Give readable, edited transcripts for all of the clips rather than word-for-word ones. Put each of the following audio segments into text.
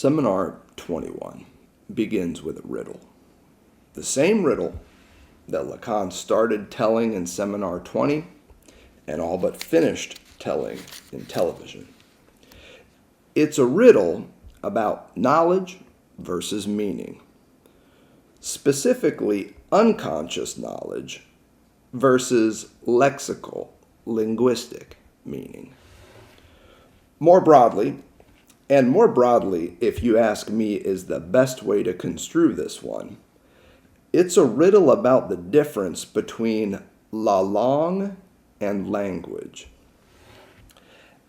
Seminar 21 begins with a riddle. The same riddle that Lacan started telling in Seminar 20 and all but finished telling in television. It's a riddle about knowledge versus meaning, specifically unconscious knowledge versus lexical, linguistic meaning. More broadly, if you ask me is the best way to construe this one, it's a riddle about the difference between la langue and language.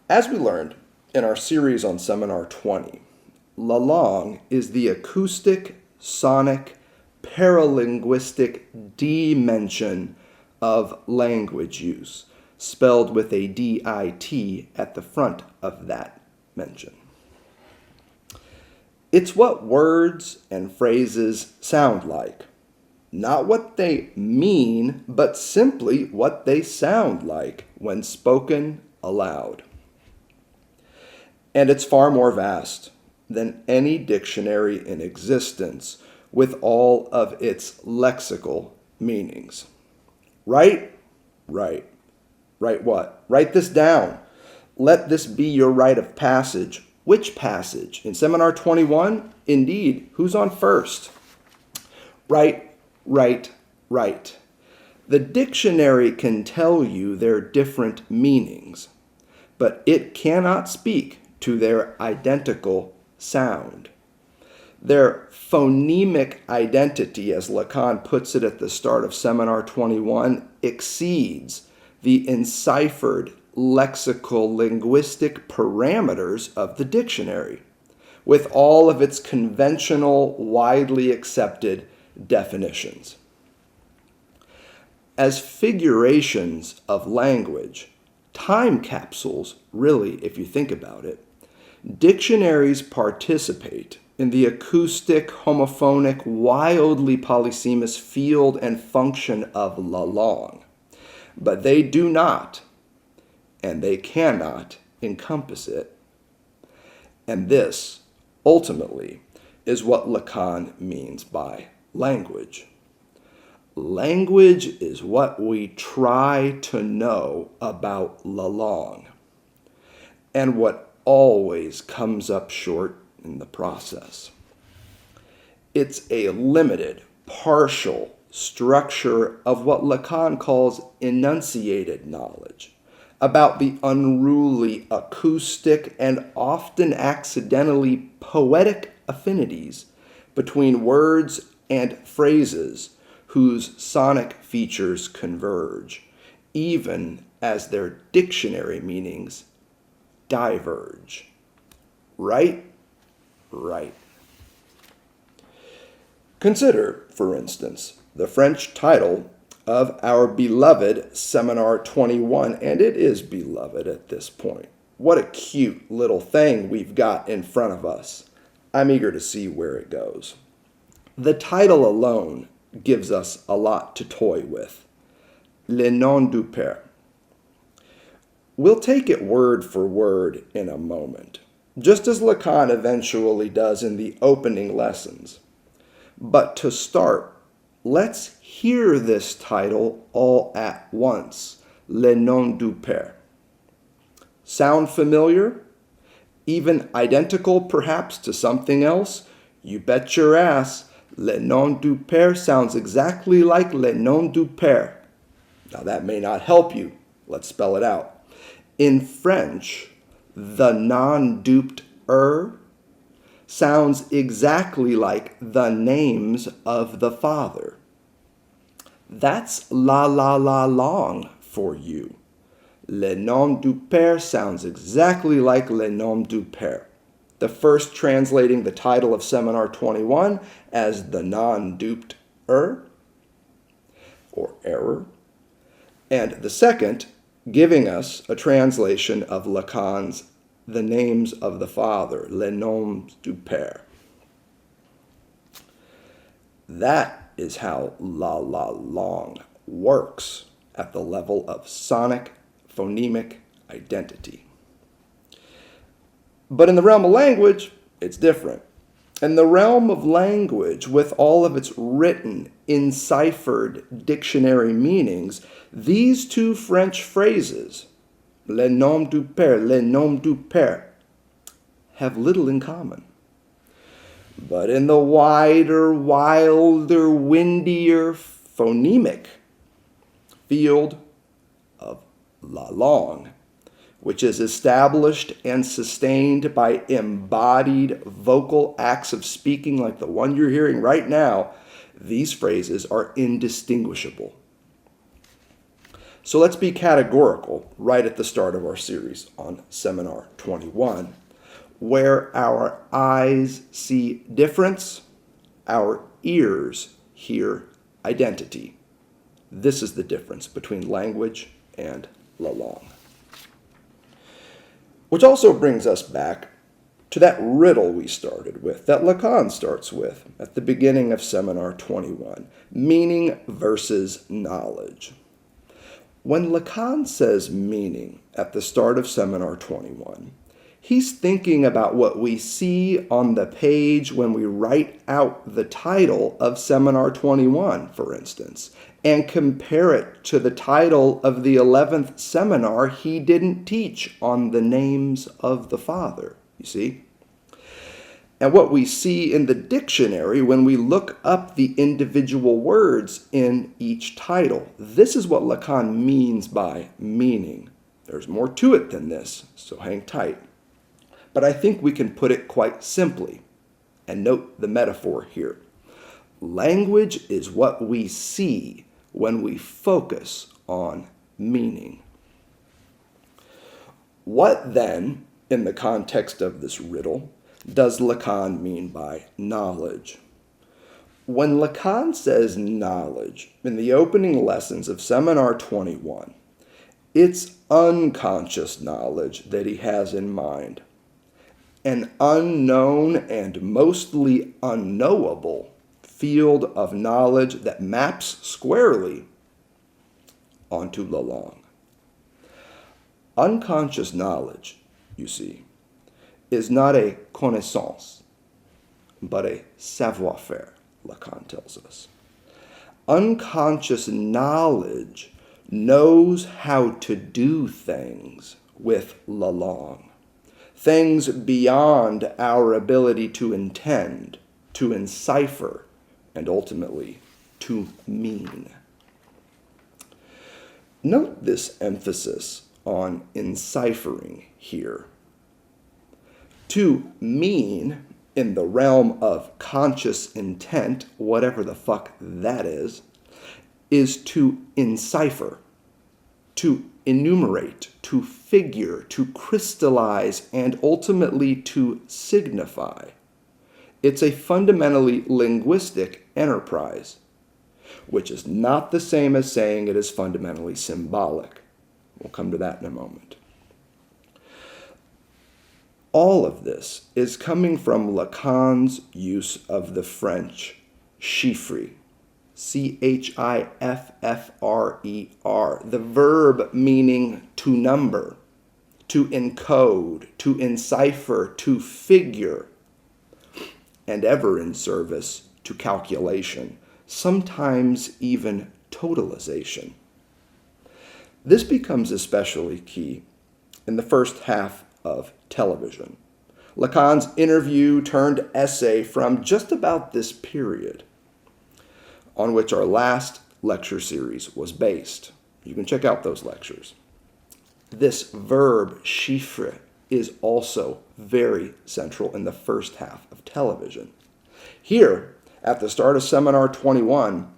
As we learned in our series on Seminar 20, la langue is the acoustic, sonic, paralinguistic dimension of language use, spelled with a D-I-T at the front of that mention. It's what words and phrases sound like. Not what they mean, but simply what they sound like when spoken aloud. And it's far more vast than any dictionary in existence with all of its lexical meanings. Right? Right. Right what? Write this down. Let this be your rite of passage. Which passage? In Seminar 21? Indeed. Who's on first? Right, right, right. The dictionary can tell you their different meanings, but it cannot speak to their identical sound. Their phonemic identity, as Lacan puts it at the start of Seminar 21, exceeds the enciphered lexical linguistic parameters of the dictionary, with all of its conventional, widely accepted definitions. As figurations of language, time capsules, really, if you think about it, dictionaries participate in the acoustic, homophonic, wildly polysemous field and function of la langue, but they do not, and they cannot encompass it. And this, ultimately, is what Lacan means by language. Language is what we try to know about la langue, and what always comes up short in the process. It's a limited, partial structure of what Lacan calls enunciated knowledge, about the unruly, acoustic, and often accidentally poetic affinities between words and phrases whose sonic features converge, even as their dictionary meanings diverge. Right? Right. Consider, for instance, the French title of our beloved Seminar 21, and it is beloved at this point. What a cute little thing we've got in front of us. I'm eager to see where it goes. The title alone gives us a lot to toy with. Le non-duped. We'll take it word for word in a moment, just as Lacan eventually does in the opening lessons. But to start, let's hear this title all at once, Le non-duped. Sound familiar? Even identical perhaps to something else? You bet your ass, Le non-duped sounds exactly like Le nom du père. Now that may not help you. Let's spell it out. In French, the non-duped sounds exactly like the names of the Father. That's la langue for you. Le nom du père sounds exactly like le nom du père. The first translating the title of Seminar 21 as the non-duped or error, and the second giving us a translation of Lacan's the names of the Father, le nom du père. That is how la langue works at the level of sonic, phonemic identity. But in the realm of language, it's different. In the realm of language, with all of its written, enciphered dictionary meanings, these two French phrases, le nom du père, le nom du père, have little in common. But in the wider, wilder, windier, phonemic field of la langue, which is established and sustained by embodied vocal acts of speaking like the one you're hearing right now, these phrases are indistinguishable. So let's be categorical right at the start of our series on Seminar 21. Where our eyes see difference, our ears hear identity. This is the difference between language and la langue. Which also brings us back to that riddle we started with, that Lacan starts with at the beginning of Seminar 21, meaning versus knowledge. When Lacan says meaning at the start of Seminar 21, he's thinking about what we see on the page when we write out the title of Seminar 21, for instance, and compare it to the title of the 11th seminar he didn't teach on the names of the Father, you see? And what we see in the dictionary when we look up the individual words in each title. This is what Lacan means by meaning. There's more to it than this, so hang tight. But I think we can put it quite simply, and note the metaphor here. Language is what we see when we focus on meaning. What then, in the context of this riddle, does Lacan mean by knowledge? When Lacan says knowledge in the opening lessons of Seminar 21, it's unconscious knowledge that he has in mind. An unknown and mostly unknowable field of knowledge that maps squarely onto la langue. Unconscious knowledge, you see, is not a connaissance, but a savoir-faire, Lacan tells us. Unconscious knowledge knows how to do things with la langue, things beyond our ability to intend, to encipher, and ultimately to mean. Note this emphasis on enciphering here. To mean, in the realm of conscious intent, whatever the fuck that is to encipher, to enumerate, to figure, to crystallize, and ultimately to signify. It's a fundamentally linguistic enterprise, which is not the same as saying it is fundamentally symbolic. We'll come to that in a moment. All of this is coming from Lacan's use of the French chiffrer, C-H-I-F-F-R-E-R, the verb meaning to number, to encode, to encipher, to figure, and ever in service to calculation, sometimes even totalization. This becomes especially key in the first half of television. Lacan's interview turned essay from just about this period, on which our last lecture series was based. You can check out those lectures. This verb, chiffre, is also very central in the first half of television. Here, at the start of Seminar 21,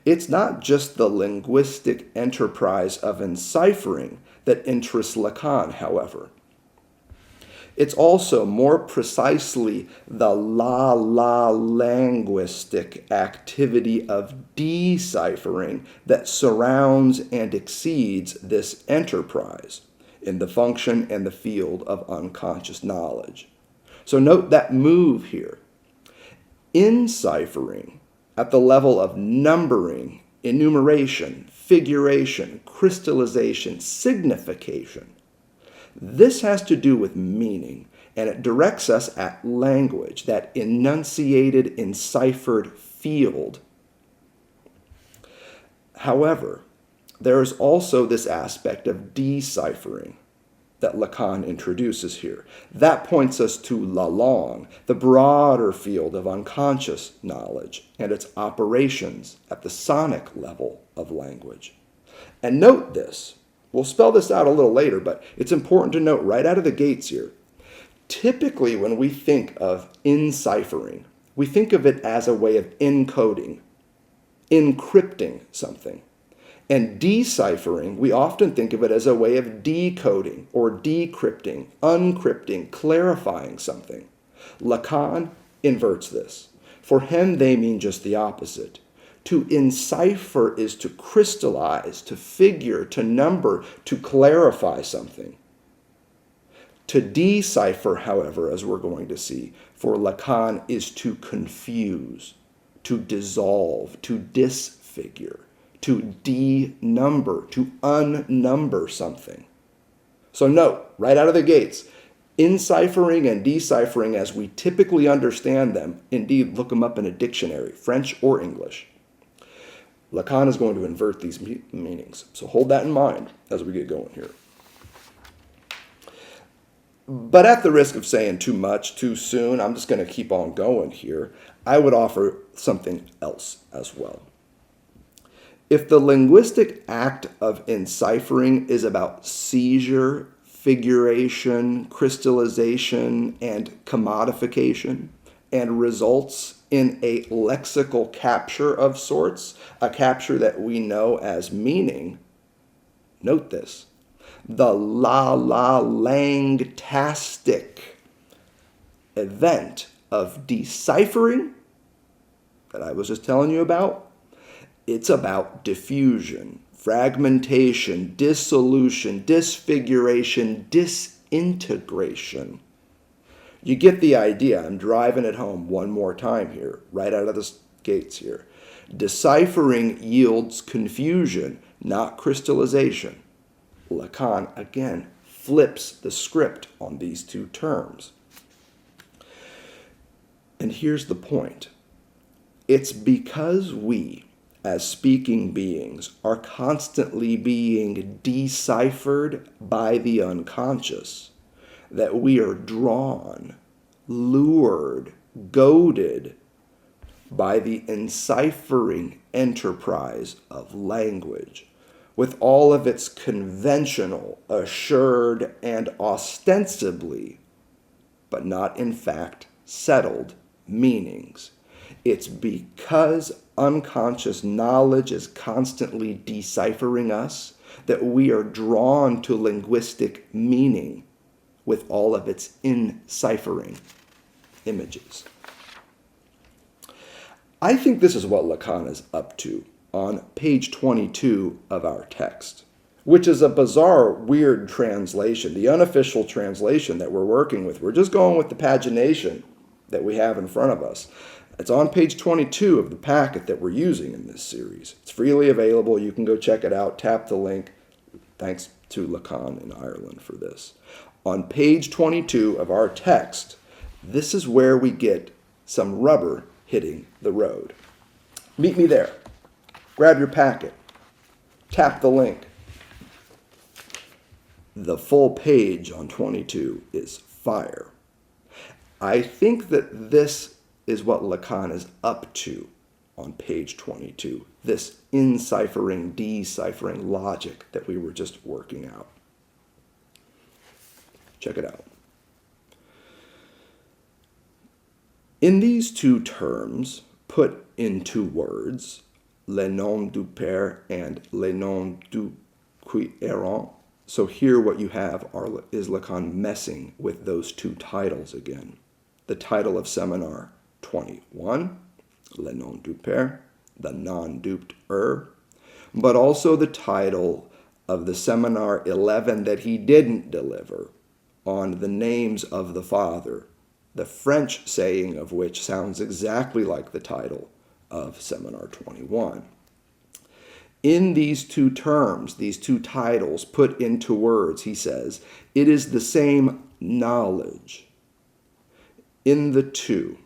it's not just the linguistic enterprise of enciphering that interests Lacan, however. It's also more precisely the linguistic activity of deciphering that surrounds and exceeds this enterprise in the function and the field of unconscious knowledge. So note that move here. Enciphering at the level of numbering, enumeration, figuration, crystallization, signification. This has to do with meaning, And it directs us at language, that enunciated, enciphered field. However, there is also this aspect of deciphering that Lacan introduces here. That points us to la langue, the broader field of unconscious knowledge and its operations at the sonic level of language. And note this, we'll spell this out a little later, but it's important to note right out of the gates here. Typically, when we think of enciphering, we think of it as a way of encoding, encrypting something. And deciphering, we often think of it as a way of decoding or decrypting, uncrypting, clarifying something. Lacan inverts this. For him, they mean just the opposite. To encipher is to crystallize, to figure, to number, to clarify something. To decipher, however, as we're going to see, for Lacan is to confuse, to dissolve, to disfigure, to denumber, to unnumber something. So note, right out of the gates, enciphering and deciphering as we typically understand them, indeed look them up in a dictionary, French or English. Lacan is going to invert these meanings. So hold that in mind as we get going here. But at the risk of saying too much too soon, I'm just going to keep on going here. I would offer something else as well. If the linguistic act of enciphering is about seizure, figuration, crystallization, and commodification, and results in a lexical capture of sorts, a capture that we know as meaning, note this, the langtastic event of deciphering that I was just telling you about, it's about diffusion, fragmentation, dissolution, disfiguration, disintegration. You get the idea. I'm driving it home one more time here, right out of the gates here. Deciphering yields confusion, not crystallization. Lacan, again, flips the script on these two terms. And here's the point. It's because we, as speaking beings, are constantly being deciphered by the unconscious, that we are drawn, lured, goaded by the enciphering enterprise of language, with all of its conventional, assured, and ostensibly, but not in fact, settled meanings. It's because unconscious knowledge is constantly deciphering us that we are drawn to linguistic meaning with all of its enciphering images. I think this is what Lacan is up to on page 22 of our text, which is a bizarre, weird translation, the unofficial translation that we're working with. We're just going with the pagination that we have in front of us. It's on page 22 of the packet that we're using in this series. It's freely available. You can go check it out. Tap the link. Thanks to Lacan in Ireland for this. On page 22 of our text, this is where we get some rubber hitting the road. Meet me there. Grab your packet. Tap the link. The full page on 22 is fire. I think that this is what Lacan is up to on page 22, this enciphering, deciphering logic that we were just working out. Check it out. In these two terms, put into words, le nom du père and le nom du coherent, so here what you have is Lacan messing with those two titles again. The title of seminar 21, le nom du père, the non-duped but also the title of the seminar 11 that he didn't deliver on the names of the Father, the French saying of which sounds exactly like the title of seminar 21. In these two terms, these two titles put into words, he says, it is the same knowledge in the two.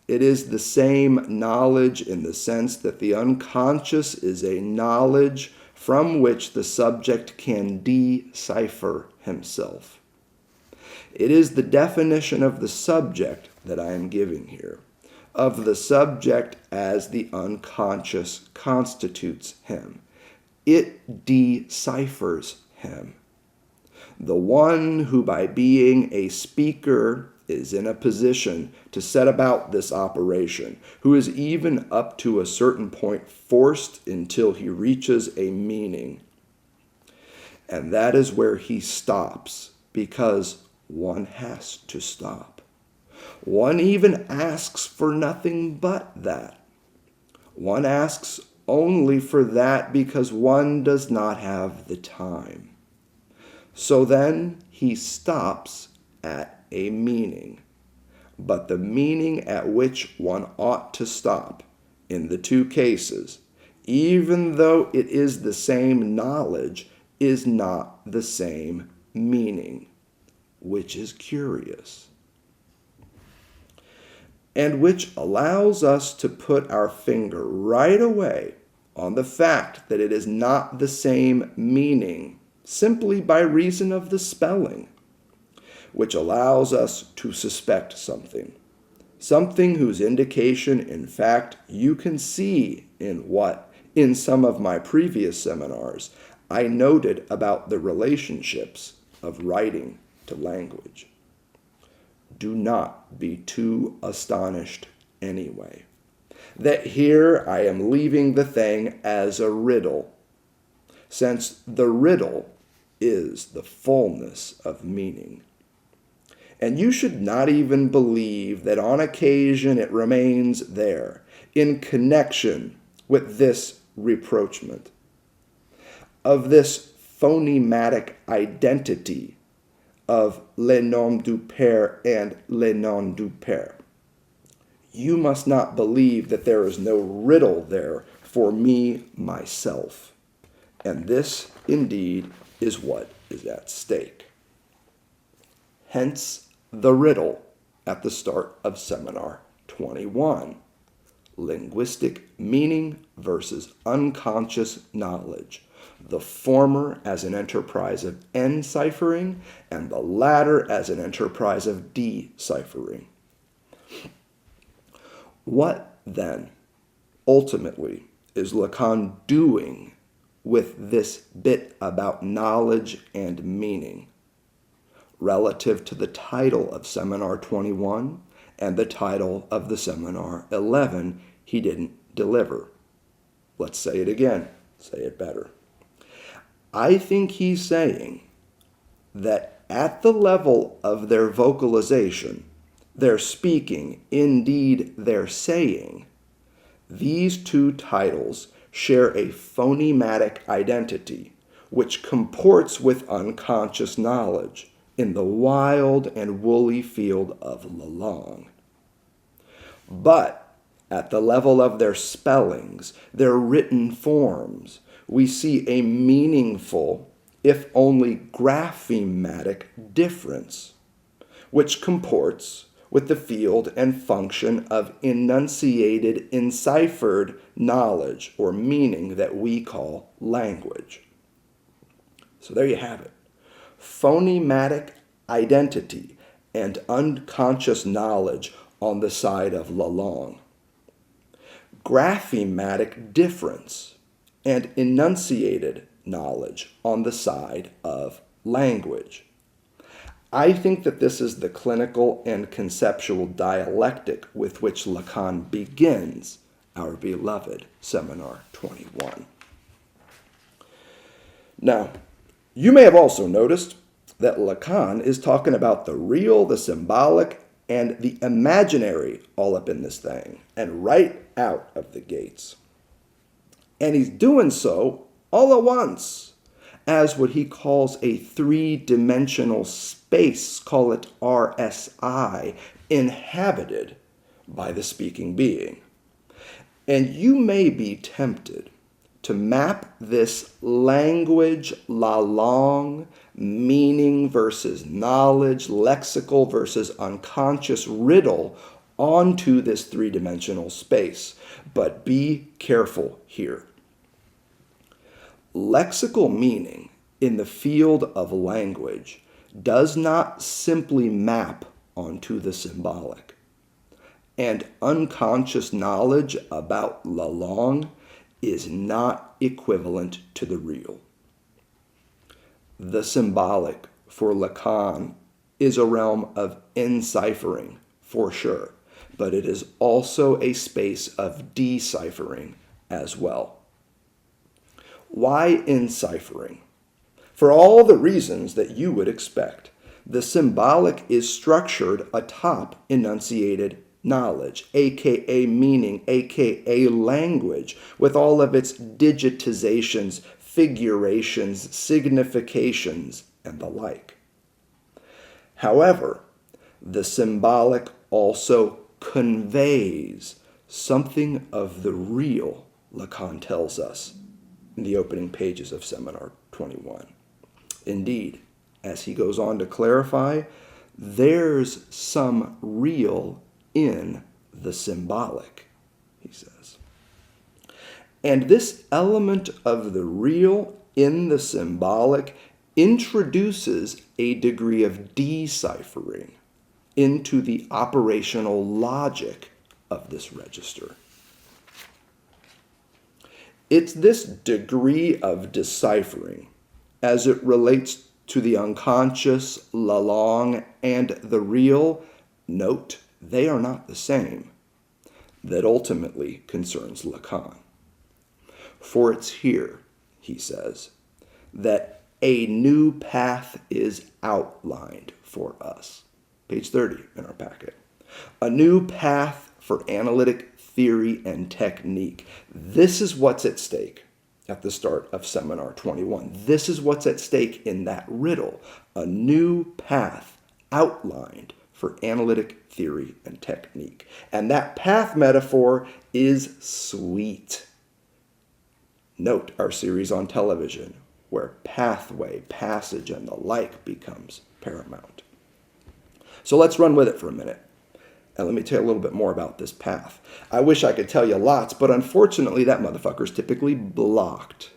It is the same knowledge in the sense that the unconscious is a knowledge from which the subject can decipher himself. It is the definition of the subject that I am giving here, of the subject as the unconscious constitutes him. It deciphers him. The one who by being a speaker is in a position to set about this operation, who is even up to a certain point forced until he reaches a meaning. And that is where he stops, because one has to stop. One even asks for nothing but that. One asks only for that because one does not have the time. So then he stops at a meaning. But the meaning at which one ought to stop in the two cases, even though it is the same knowledge, is not the same meaning, which is curious. And which allows us to put our finger right away on the fact that it is not the same meaning simply by reason of the spelling, which allows us to suspect something whose indication, in fact, you can see in what, in some of my previous seminars, I noted about the relationships of writing to language. Do not be too astonished anyway, that here I am leaving the thing as a riddle, since the riddle is the fullness of meaning. And you should not even believe that on occasion it remains there, in connection with this reproachment, of this phonematic identity of le non-duped and le non-duped. You must not believe that there is no riddle there for me, myself. And this, indeed, is what is at stake. Hence the riddle at the start of Seminar 21. Linguistic meaning versus unconscious knowledge. The former as an enterprise of enciphering, and the latter as an enterprise of deciphering. What, then, ultimately, is Lacan doing with this bit about knowledge and meaning, relative to the title of Seminar 21 and the title of the Seminar 11 he didn't deliver? Let's say it again. Say it better. I think he's saying that at the level of their vocalization, their speaking, indeed their saying, these two titles share a phonematic identity which comports with unconscious knowledge in the wild and woolly field of Lacan. But at the level of their spellings, their written forms, we see a meaningful, if only graphematic, difference, which comports with the field and function of enunciated, enciphered knowledge or meaning that we call language. So there you have it. Phonematic identity and unconscious knowledge on the side of Lacan. Graphematic difference and enunciated knowledge on the side of language. I think that this is the clinical and conceptual dialectic with which Lacan begins our beloved Seminar 21. Now, you may have also noticed that Lacan is talking about the real, the symbolic, and the imaginary all up in this thing, and right out of the gates. And he's doing so all at once, as what he calls a three-dimensional space, call it RSI, inhabited by the speaking being. And you may be tempted to map this language, Lacan, meaning versus knowledge, lexical versus unconscious riddle onto this three-dimensional space. But be careful here. Lexical meaning in the field of language does not simply map onto the symbolic. And unconscious knowledge about Lacan is not equivalent to the real. The symbolic for Lacan is a realm of enciphering, for sure, but it is also a space of deciphering as well. Why enciphering? For all the reasons that you would expect. The symbolic is structured atop enunciated knowledge, aka meaning, aka language, with all of its digitizations, figurations, significations, and the like. However, the symbolic also conveys something of the real, Lacan tells us in the opening pages of Seminar 21. Indeed, as he goes on to clarify, there's some real in the symbolic, he says. And this element of the real in the symbolic introduces a degree of deciphering into the operational logic of this register. It's this degree of deciphering, as it relates to the unconscious, Lacan, and the real, note, they are not the same, that ultimately concerns Lacan. For it's here, he says, that a new path is outlined for us. Page 30 in our packet. A new path for analytic theory and technique. This is what's at stake at the start of Seminar 21. This is what's at stake in that riddle. A new path outlined for analytic theory and technique. And that path metaphor is sweet. Note our series on television, where pathway, passage, and the like becomes paramount. So let's run with it for a minute. And let me tell you a little bit more about this path. I wish I could tell you lots, but unfortunately that motherfucker's typically blocked.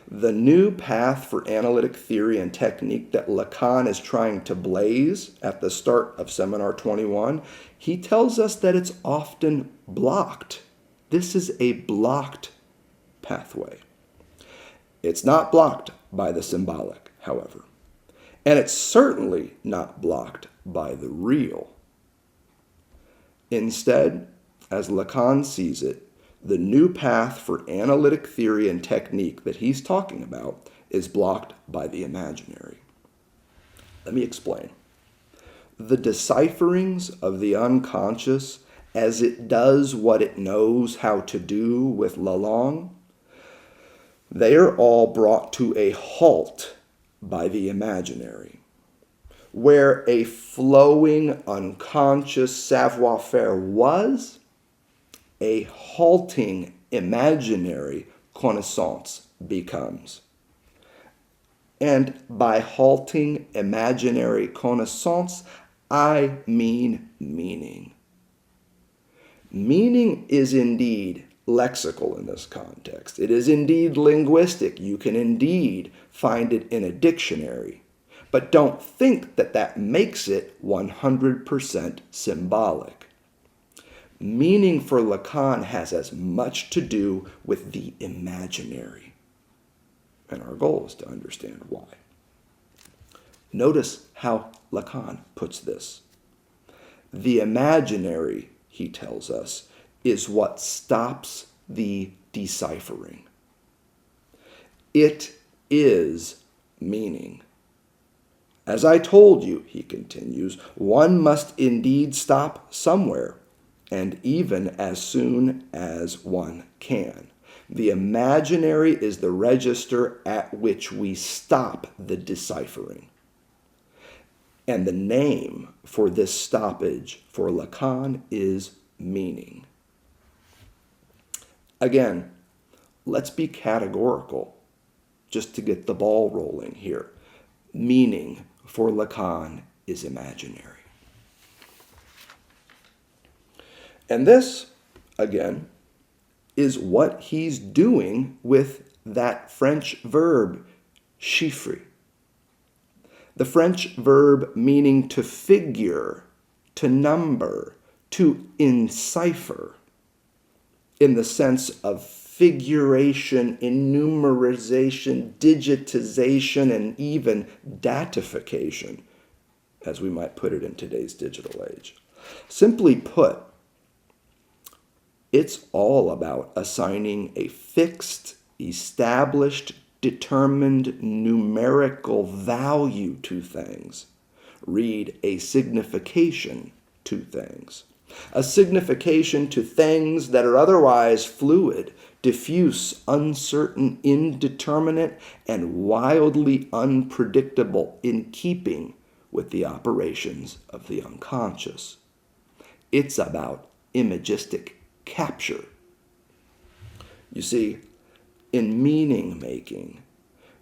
The new path for analytic theory and technique that Lacan is trying to blaze at the start of Seminar 21, he tells us that it's often blocked. This is a blocked pathway. It's not blocked by the symbolic, however. And it's certainly not blocked by the real. Instead, as Lacan sees it, the new path for analytic theory and technique that he's talking about is blocked by the imaginary. Let me explain. The decipherings of the unconscious, as it does what it knows how to do with Lacan, they are all brought to a halt by the imaginary. Where a flowing unconscious savoir-faire was, a halting imaginary connaissance becomes. And by halting imaginary connaissance, I mean meaning. Meaning is indeed lexical in this context. It is indeed linguistic. You can indeed find it in a dictionary. But don't think that that makes it 100% symbolic. Meaning for Lacan has as much to do with the imaginary. And our goal is to understand why. Notice how Lacan puts this. The imaginary, he tells us, is what stops the deciphering. It is meaning. As I told you, he continues, one must indeed stop somewhere, and even as soon as one can. The imaginary is the register at which we stop the deciphering. And the name for this stoppage for Lacan is meaning. Again, let's be categorical just to get the ball rolling here. Meaning for Lacan is imaginary. And this, again, is what he's doing with that French verb, chiffrer. The French verb meaning to figure, to number, to encipher, in the sense of figuration, enumerization, digitization, and even datification, as we might put it in today's digital age. Simply put, it's all about assigning a fixed, established, determined numerical value to things. Read a signification to things. A signification to things that are otherwise fluid, diffuse, uncertain, indeterminate, and wildly unpredictable, in keeping with the operations of the unconscious. It's about imagistic capture. You see, in meaning making,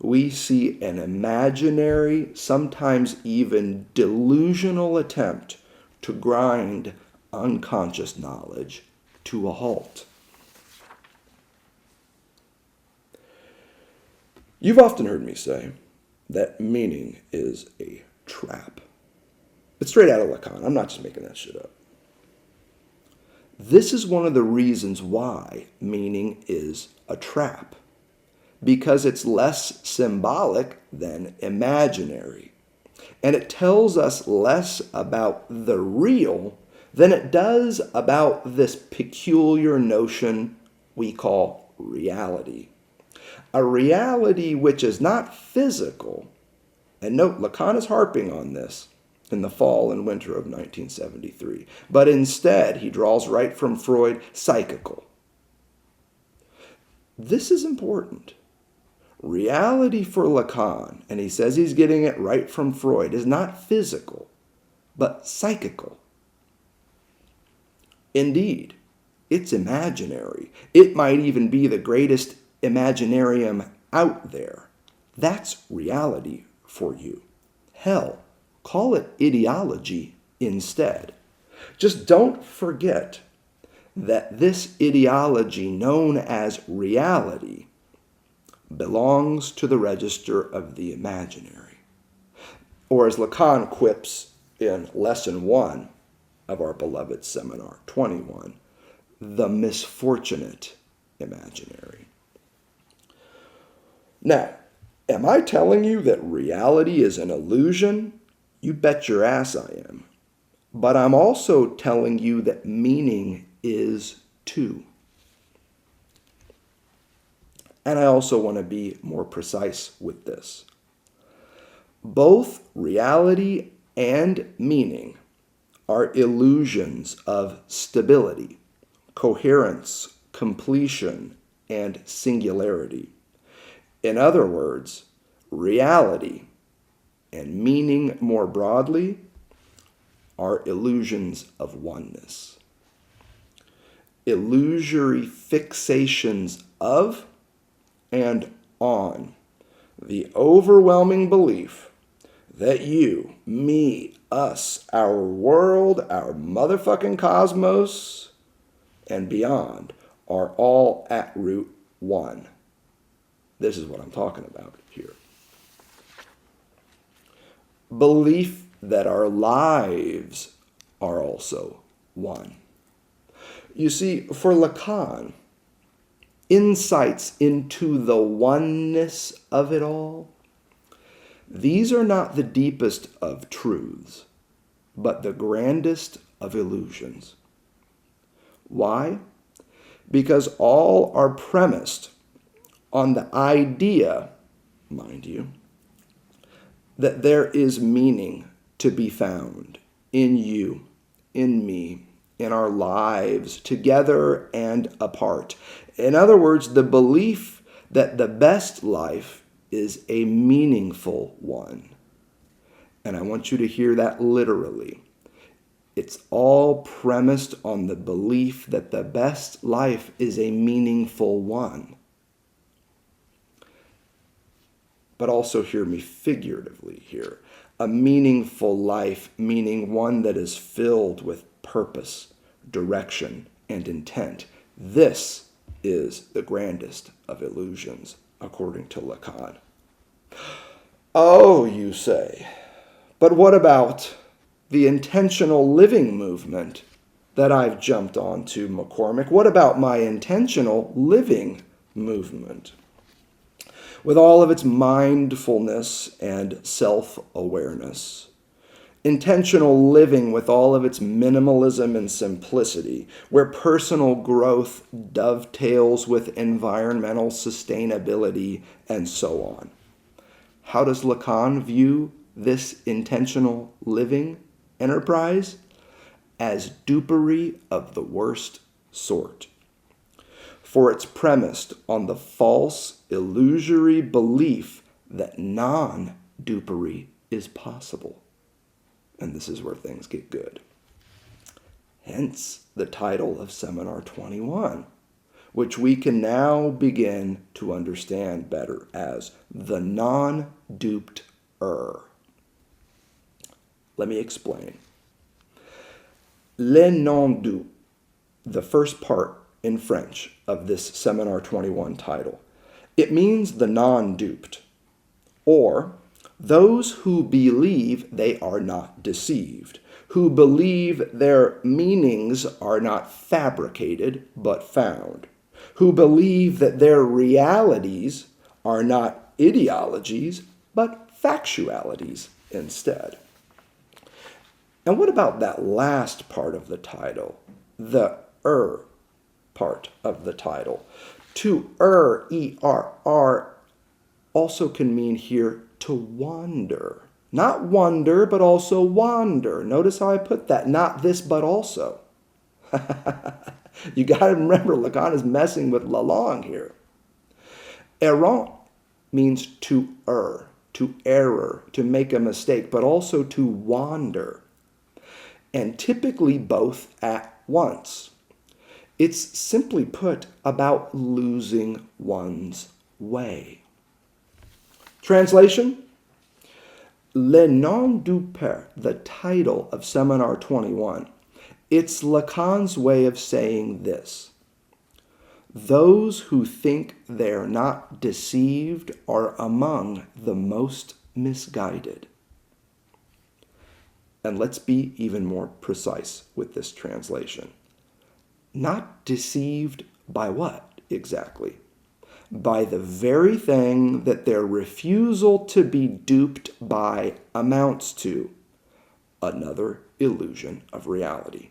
we see an imaginary, sometimes even delusional attempt to grind unconscious knowledge to a halt. You've often heard me say that meaning is a trap. It's straight out of Lacan. I'm not just making that shit up. This is one of the reasons why meaning is a trap, because it's less symbolic than imaginary, and it tells us less about the real than it does about this peculiar notion we call reality. A reality which is not physical, and note Lacan is harping on this in the fall and winter of 1973, but instead he draws right from Freud, psychical. This is important. Reality for Lacan, and he says he's getting it right from Freud, is not physical, but psychical. Indeed, it's imaginary. It might even be the greatest imaginarium out there. That's reality for you. Hell, call it ideology instead. Just don't forget that this ideology known as reality belongs to the register of the imaginary. Or as Lacan quips in Lesson 1 of our beloved Seminar 21, the misfortunate imaginary. Now, am I telling you that reality is an illusion? You bet your ass I am. But I'm also telling you that meaning is too. And I also want to be more precise with this. Both reality and meaning are illusions of stability, coherence, completion, and singularity. In other words, reality and meaning more broadly are illusions of oneness. Illusory fixations of and on the overwhelming belief that you, me, us, our world, our motherfucking cosmos, and beyond are all at root one. This is what I'm talking about here. Belief that our lives are also one. You see, for Lacan, insights into the oneness of it all, these are not the deepest of truths, but the grandest of illusions. Why? Because all are premised on the idea, mind you, that there is meaning to be found in you, in me, in our lives, together and apart. In other words, the belief that the best life is a meaningful one. And I want you to hear that literally. It's all premised on the belief that the best life is a meaningful one. but also hear me figuratively here. A meaningful life, meaning one that is filled with purpose, direction, and intent. This is the grandest of illusions, according to Lacan. Oh, you say, but what about the intentional living movement that I've jumped onto, McCormick? What about my intentional living movement? With all of its mindfulness and self-awareness, intentional living with all of its minimalism and simplicity, where personal growth dovetails with environmental sustainability and so on. How does Lacan view this intentional living enterprise? As dupery of the worst sort. For it's premised on the false, illusory belief that non-dupery is possible. And this is where things get good. Hence the title of Seminar 21, which we can now begin to understand better as the non-duped-er. Let me explain. Le non-duped, the first part in French of this Seminar 21 title. It means the non-duped, or those who believe they are not deceived, who believe their meanings are not fabricated but found, who believe that their realities are not ideologies but factualities instead. And what about that last part of the title, the part of the title? To E-R-R, also can mean here to wander. Not wonder, but also wander. Notice how I put that. Not this, but also. You got to remember, Lacan is messing with Lalonde here. Errant means to err, to error, to make a mistake, but also to wander. And typically both at once. It's simply put about losing one's way. Translation? Le non-duped, the title of Seminar 21. It's Lacan's way of saying this. Those who think they're not deceived are among the most misguided. And let's be even more precise with this translation. Not deceived by what exactly? By the very thing that their refusal to be duped by amounts to: another illusion of reality,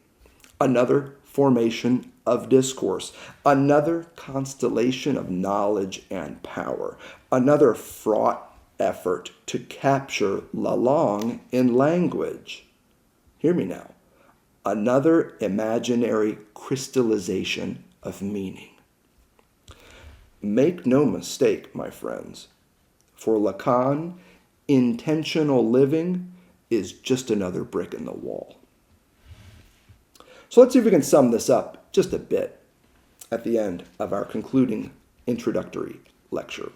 another formation of discourse, another constellation of knowledge and power, another fraught effort to capture Lalonde in language. Hear me now. Another imaginary crystallization of meaning. Make no mistake, my friends. For Lacan, intentional living is just another brick in the wall. So let's see if we can sum this up just a bit at the end of our concluding introductory lecture.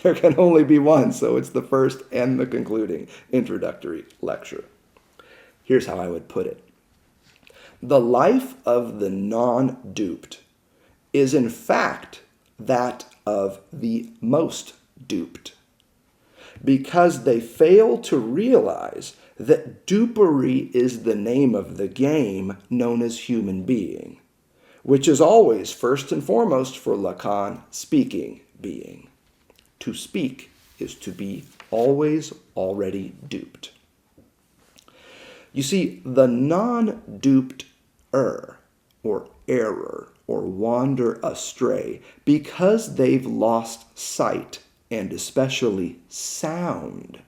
There can only be one, so it's the first and the concluding introductory lecture. Here's how I would put it. The life of the non-duped is in fact that of the most duped, because they fail to realize that dupery is the name of the game known as human being, which is always first and foremost for Lacan speaking being. To speak is to be always already duped. You see, the non-duped-er, or error, or wander astray, because they've lost sight, and especially sound,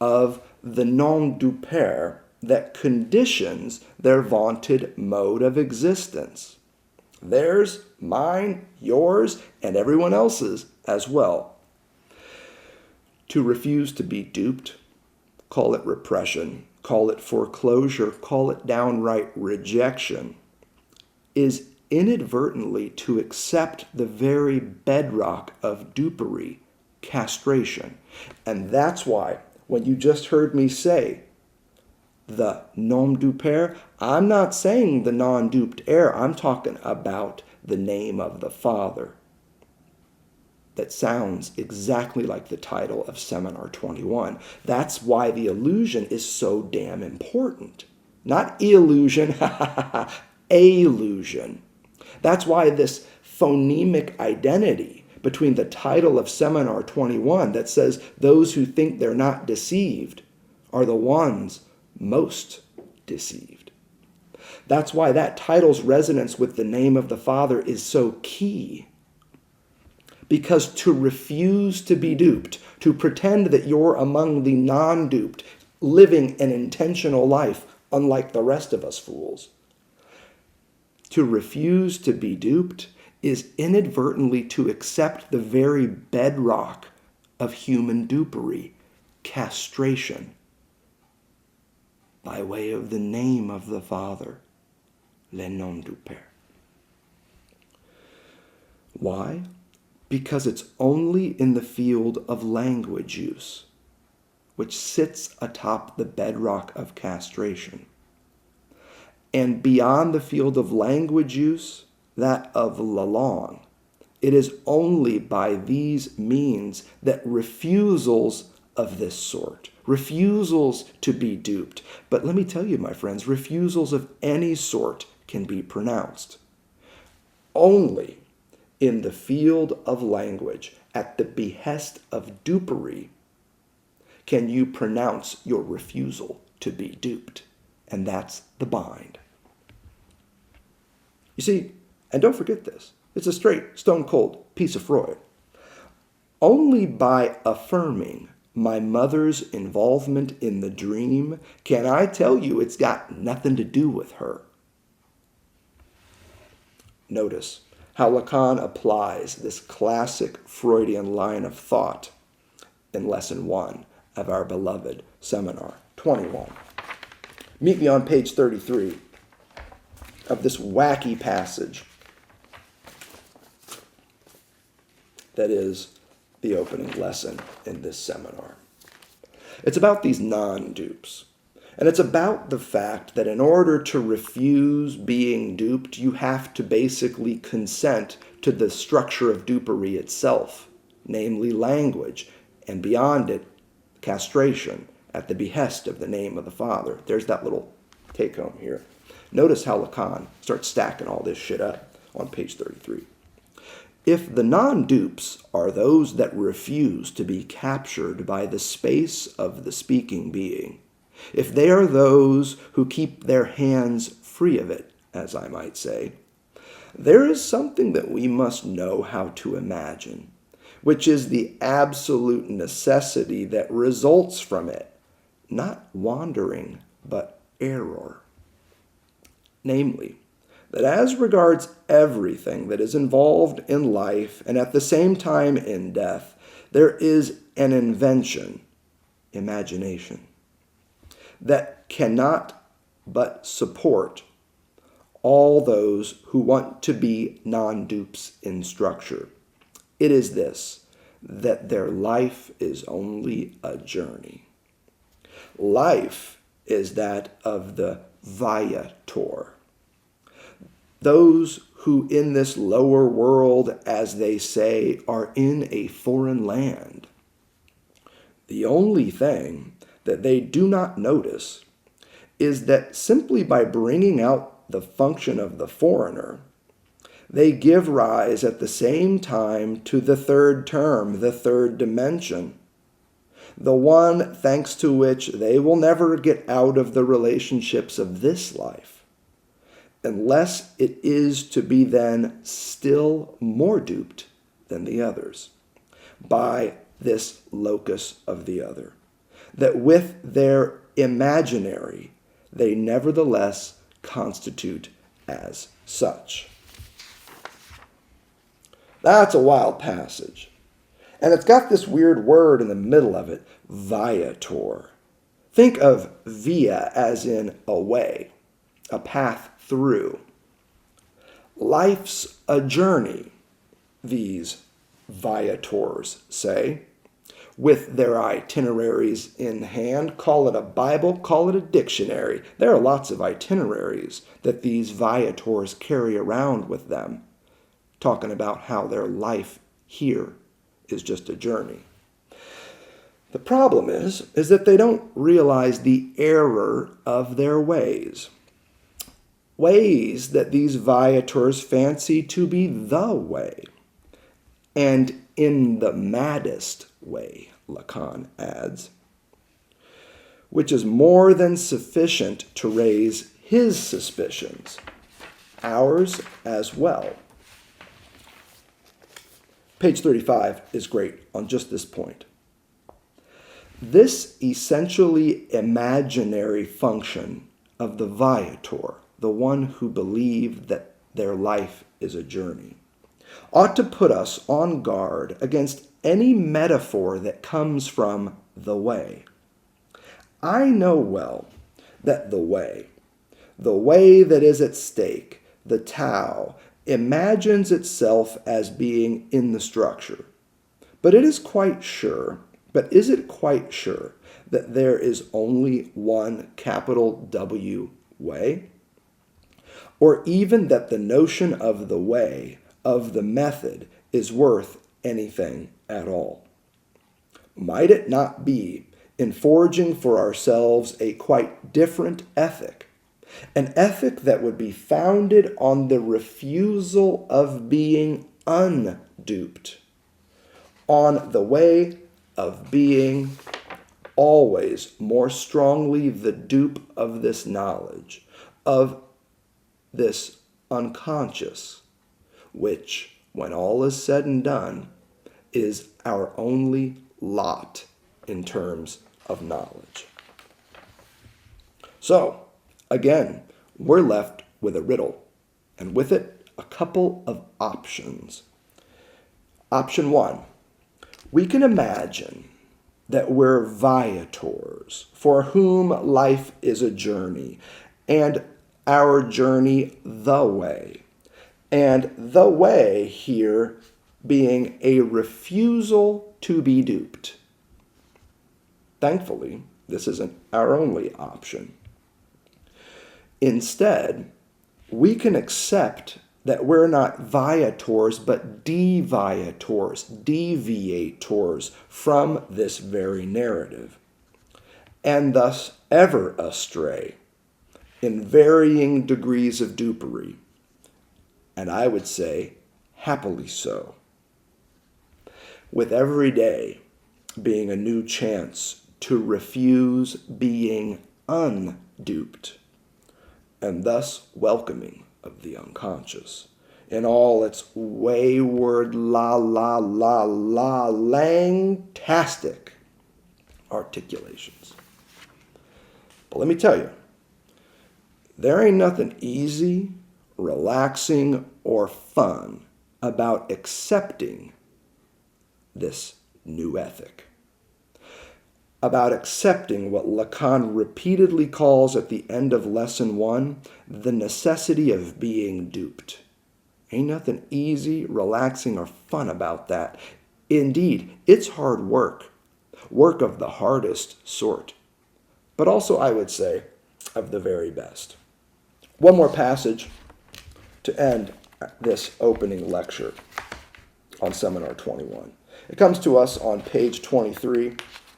of the non-duper that conditions their vaunted mode of existence. Theirs, mine, yours, and everyone else's as well. To refuse to be duped, call it repression, call it foreclosure, call it downright rejection, is inadvertently to accept the very bedrock of dupery castration. And that's why when you just heard me say the non-duped heir, I'm not saying the non-duped heir. I'm talking about the name of the father. That sounds exactly like the title of Seminar 21. That's why the illusion is so damn important. Not illusion, illusion. That's why this phonemic identity between the title of Seminar 21 that says those who think they're not deceived are the ones most deceived. That's why that title's resonance with the name of the Father is so key. Because to refuse to be duped, to pretend that you're among the non-duped, living an intentional life unlike the rest of us fools, to refuse to be duped is inadvertently to accept the very bedrock of human dupery, castration, by way of the name of the Father, le non-duped. Why? Because it's only in the field of language use, which sits atop the bedrock of castration, and beyond the field of language use, that of Lacan, it is only by these means that refusals of this sort, refusals to be duped, but let me tell you, my friends, refusals of any sort can be pronounced. Only in the field of language, at the behest of dupery, can you pronounce your refusal to be duped. And that's the bind. You see, and don't forget this, it's a straight, stone-cold piece of Freud. Only by affirming my mother's involvement in the dream can I tell you it's got nothing to do with her. Notice how Lacan applies this classic Freudian line of thought in Lesson 1 of our beloved Seminar 21. Meet me on page 33 of this wacky passage that is the opening lesson in this seminar. It's about these non-dupes. And it's about the fact that in order to refuse being duped, you have to basically consent to the structure of dupery itself, namely language, and beyond it, castration at the behest of the name of the Father. There's that little take-home here. Notice how Lacan starts stacking all this shit up on page 33. If the non-dupes are those that refuse to be captured by the space of the speaking being, if they are those who keep their hands free of it, as I might say, there is something that we must know how to imagine, which is the absolute necessity that results from it, not wandering, but error. Namely, that as regards everything that is involved in life and at the same time in death, there is an invention, imagination, that cannot but support all those who want to be non-dupes in structure. It is this, that their life is only a journey. Life is that of the viator. Those who in this lower world, as they say, are in a foreign land. The only thing that they do not notice is that simply by bringing out the function of the foreigner, they give rise at the same time to the third term, the third dimension, the one thanks to which they will never get out of the relationships of this life, unless it is to be then still more duped than the others by this locus of the other, that with their imaginary they nevertheless constitute as such. That's a wild passage. And it's got this weird word in the middle of it, viator. Think of via as in a way, a path through. Life's a journey, these viators say. with their itineraries in hand. Call it a Bible, call it a dictionary. There are lots of itineraries that these viators carry around with them, talking about how their life here is just a journey. The problem is that they don't realize the error of their ways. Ways that these viators fancy to be the way. And in the maddest way, Lacan adds, which is more than sufficient to raise his suspicions, ours as well. Page 35 is great on just this point. This essentially imaginary function of the viator, the one who believed that their life is a journey, ought to put us on guard against any metaphor that comes from the way. I know well that the way that is at stake, the Tao, imagines itself as being in the structure. But is it quite sure that there is only one capital W way? Or even that the notion of the way, of the method, is worth anything at all? Might it not be in forging for ourselves a quite different ethic, an ethic that would be founded on the refusal of being unduped, on the way of being always more strongly the dupe of this knowledge, of this unconscious, which, when all is said and done, is our only lot in terms of knowledge? So, again, we're left with a riddle, and with it, a couple of options. Option 1, we can imagine that we're viators for whom life is a journey, and our journey the way. And the way here being a refusal to be duped. Thankfully, this isn't our only option. Instead, we can accept that we're not viators, but deviators, deviators from this very narrative, and thus ever astray in varying degrees of dupery, and I would say happily so, with every day being a new chance to refuse being unduped, and thus welcoming of the unconscious in all its wayward langtastic articulations. But let me tell you, there ain't nothing easy, relaxing, or fun about accepting this new ethic, about accepting what Lacan repeatedly calls at the end of Lesson 1, the necessity of being duped. Ain't nothing easy, relaxing, or fun about that. Indeed, it's hard work of the hardest sort, but also, I would say, of the very best. One more passage to end this opening lecture on Seminar 21. It comes to us on page 23.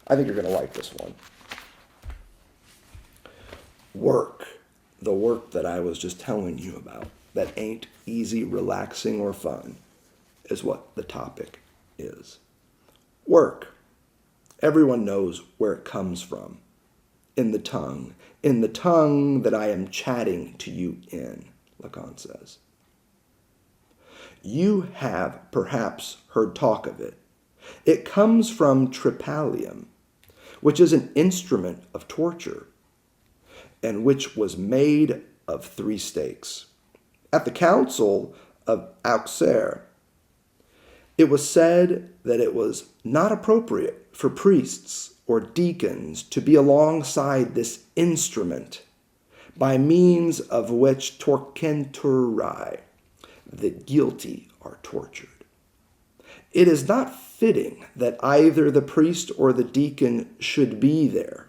I think you're going to like this one. Work, the work that I was just telling you about, that ain't easy, relaxing, or fun, is what the topic is. Work. Everyone knows where it comes from. In the tongue that I am chatting to you in, Lacan says. You have perhaps heard talk of it. It comes from tripalium, which is an instrument of torture, and which was made of 3 stakes. At the Council of Auxerre, it was said that it was not appropriate for priests or deacons to be alongside this instrument, by means of which torquenturai, the guilty, are tortured. It is not fitting that either the priest or the deacon should be there.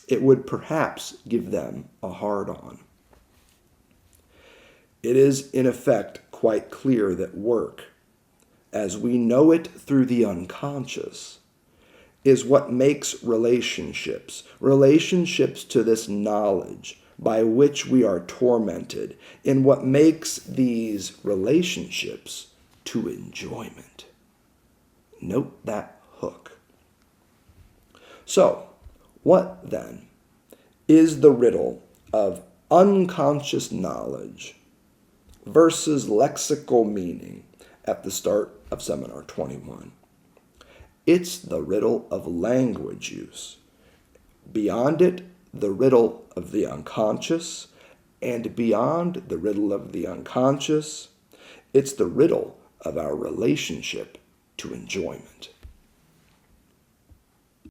It would perhaps give them a hard-on. It is, in effect, quite clear that work, as we know it through the unconscious, is what makes relationships to this knowledge by which we are tormented, and what makes these relationships to enjoyment. Note that hook. So, what then is the riddle of unconscious knowledge versus lexical meaning at the start of Seminar 21? It's the riddle of language use. Beyond it, the riddle of the unconscious, and beyond the riddle of the unconscious, it's the riddle of our relationship to enjoyment.